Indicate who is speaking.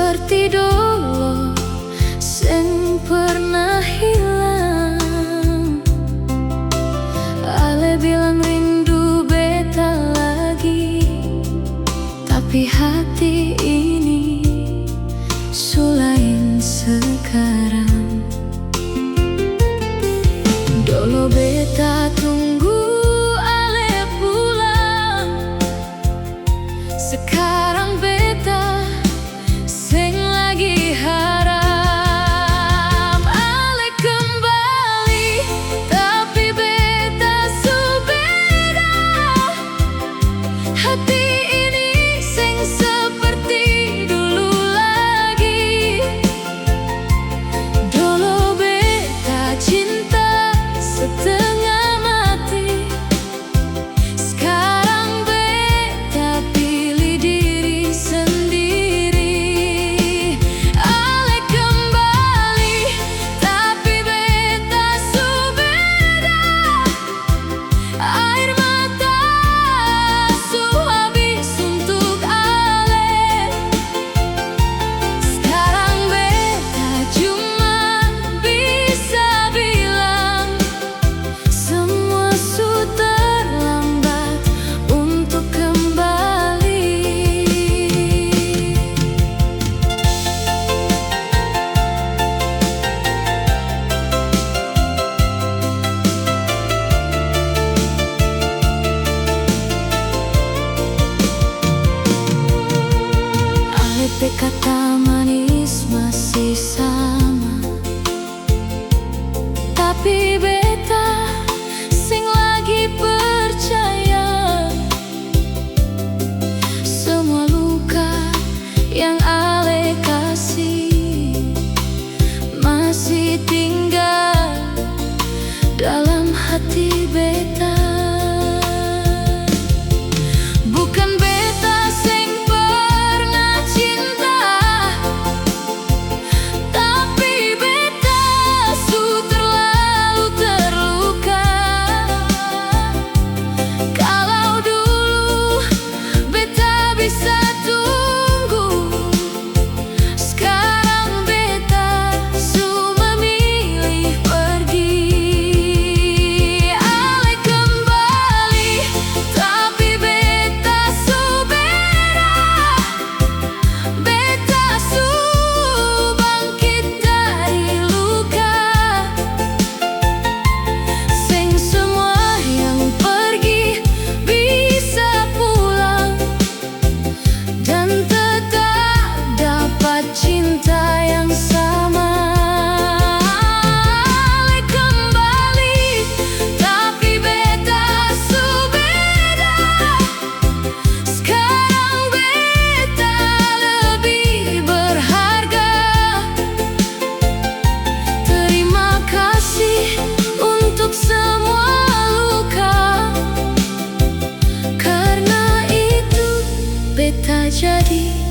Speaker 1: seperti dulu sing pernah hilang. Ale bilang rindu beta lagi, tapi hati ini sulain sekarang. Dulu beta tunggu ale pulang, sekarang beta sing lagi haram. Ale kembali, tapi beta su beda. Hati ini sing seperti dulu lagi. Dulu beta cinta setengah mati, sekarang beta pilih diri sendiri. Ale kembali, tapi beta su beda. Air mata su habis untuk ale. Sekarang beta cuma bisa bilang semua su terlambat untuk kembali. Ale pe kata manis masih sama, tapi beta sing lagi percaya. Semua luka yang ale kasih masih tinggal dalam hati beta. Bukan beta sing pernah cinta, tapi beta su terlalu terluka. Kalau dulu beta bisa tunggu, sekarang beta su memilih pergi. Ale kembali, tapi beta su beda. Beta su bangkit dari luka. Sing semua yang pergi bisa pulang, dan tetap dapat cinta yang sama. Ale kembali, tapi beta su beda. Sekarang beta lebih berharga. Terima kasih untuk semua luka, karena itu beta jadi